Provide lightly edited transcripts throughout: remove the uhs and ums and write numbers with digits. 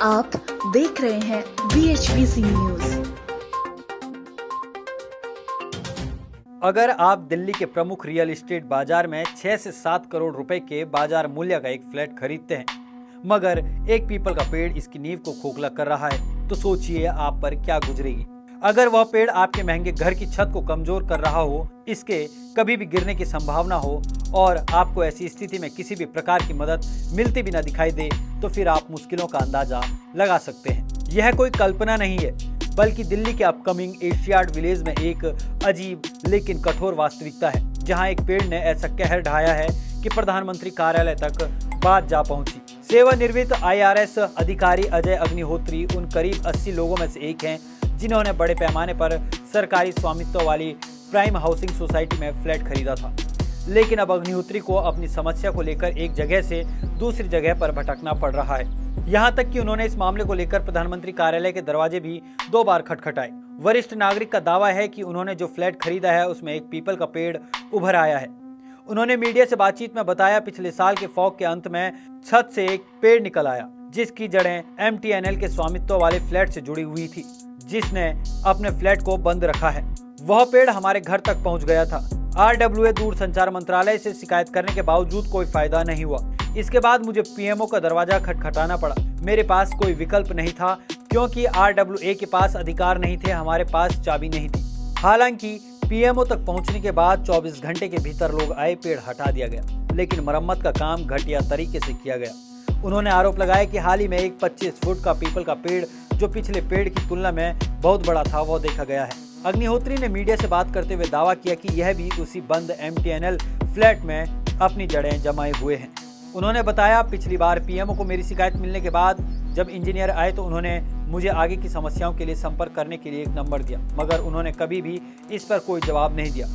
आप देख रहे हैं BHBC न्यूज। अगर आप दिल्ली के प्रमुख रियल एस्टेट बाजार में 6 से 7 करोड़ रुपए के बाजार मूल्य का एक फ्लैट खरीदते हैं, मगर एक पीपल का पेड़ इसकी नींव को खोखला कर रहा है, तो सोचिए आप पर क्या गुजरेगी। अगर वह पेड़ आपके महंगे घर की छत को कमजोर कर रहा हो, इसके कभी भी गिरने की संभावना हो और आपको ऐसी स्थिति में किसी भी प्रकार की मदद मिलती भी न दिखाई दे, तो फिर आप मुश्किलों का अंदाजा लगा सकते हैं। यह कोई कल्पना नहीं है, बल्कि दिल्ली के अपकमिंग एशियाड विलेज में एक अजीब लेकिन कठोर वास्तविकता है, जहां एक पेड़ ने ऐसा कहर ढाया है कि प्रधानमंत्री कार्यालय तक बात जा पहुंची। सेवानिवृत्त IRS अधिकारी अजय अग्निहोत्री उन करीब 80 लोगों में से एक हैं जिन्होंने बड़े पैमाने पर सरकारी स्वामित्व वाली प्राइम हाउसिंग सोसाइटी में फ्लैट खरीदा था। लेकिन अब अग्निहोत्री को अपनी समस्या को लेकर एक जगह से दूसरी जगह पर भटकना पड़ रहा है। यहाँ तक कि उन्होंने इस मामले को लेकर प्रधानमंत्री कार्यालय के दरवाजे भी 2 बार खटखटाए। वरिष्ठ नागरिक का दावा है कि उन्होंने जो फ्लैट खरीदा है उसमें एक पीपल का पेड़ उभर आया है। उन्होंने मीडिया से बातचीत में बताया, पिछले साल के फॉग के अंत में छत से एक पेड़ निकल आया जिसकी जड़ें MTNL के स्वामित्व वाले फ्लैट से जुड़ी हुई थी, जिसने अपने फ्लैट को बंद रखा है। वह पेड़ हमारे घर तक पहुंच गया था। RWA दूरसंचार मंत्रालय से शिकायत करने के बावजूद कोई फायदा नहीं हुआ। इसके बाद मुझे PMO का दरवाजा खटखटाना पड़ा। मेरे पास कोई विकल्प नहीं था, क्योंकि RWA के पास अधिकार नहीं थे, हमारे पास चाबी नहीं थी। हालांकि PMO तक पहुंचने के बाद 24 घंटे के भीतर लोग आए, पेड़ हटा दिया गया, लेकिन मरम्मत का काम घटिया तरीके से किया गया। उन्होंने आरोप लगाया कि हाल ही में एक 25 फुट का पीपल का पेड़, जो पिछले पेड़ की तुलना में बहुत बड़ा था, वो देखा गया है। अग्निहोत्री ने मीडिया से बात करते हुए दावा किया कि यह भी उसी बंद MTNL फ्लैट में अपनी जड़ें जमाए हुए हैं। उन्होंने बताया, पिछली बार PMO को मेरी शिकायत मिलने के बाद जब इंजीनियर आए तो उन्होंने मुझे आगे की समस्याओं के लिए संपर्क करने के लिए एक नंबर दिया, मगर उन्होंने कभी भी इस पर कोई जवाब नहीं दिया।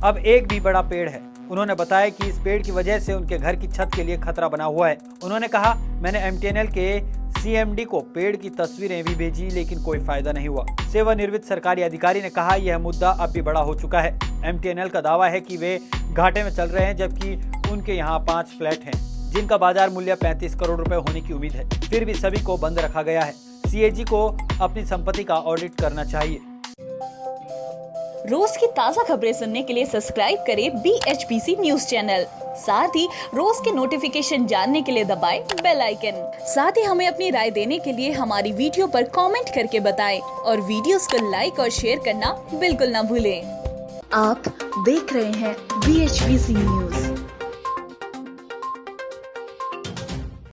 अब एक भी बड़ा पेड़ है। उन्होंने बताया कि इस पेड़ की वजह से उनके घर की छत के लिए खतरा बना हुआ है। उन्होंने कहा, मैंने MTNL के CMD को पेड़ की तस्वीरें भी भेजी, लेकिन कोई फायदा नहीं हुआ। सेवानिवृत्त सरकारी अधिकारी ने कहा, यह मुद्दा अब भी बड़ा हो चुका है। MTNL का दावा है कि वे घाटे में चल रहे हैं, जबकि उनके यहाँ 5 फ्लैट हैं जिनका बाजार मूल्य 35 करोड़ रुपए होने की उम्मीद है। फिर भी सभी को बंद रखा गया है। CAG को अपनी संपत्ति का ऑडिट करना चाहिए। रोज की ताज़ा खबरें सुनने के लिए सब्सक्राइब करें BHBC न्यूज चैनल। साथ ही रोज के नोटिफिकेशन जानने के लिए दबाएं बेल आइकन। साथ ही हमें अपनी राय देने के लिए हमारी वीडियो पर कमेंट करके बताएं और वीडियोस को लाइक और शेयर करना बिल्कुल ना भूलें। आप देख रहे हैं BHBC न्यूज।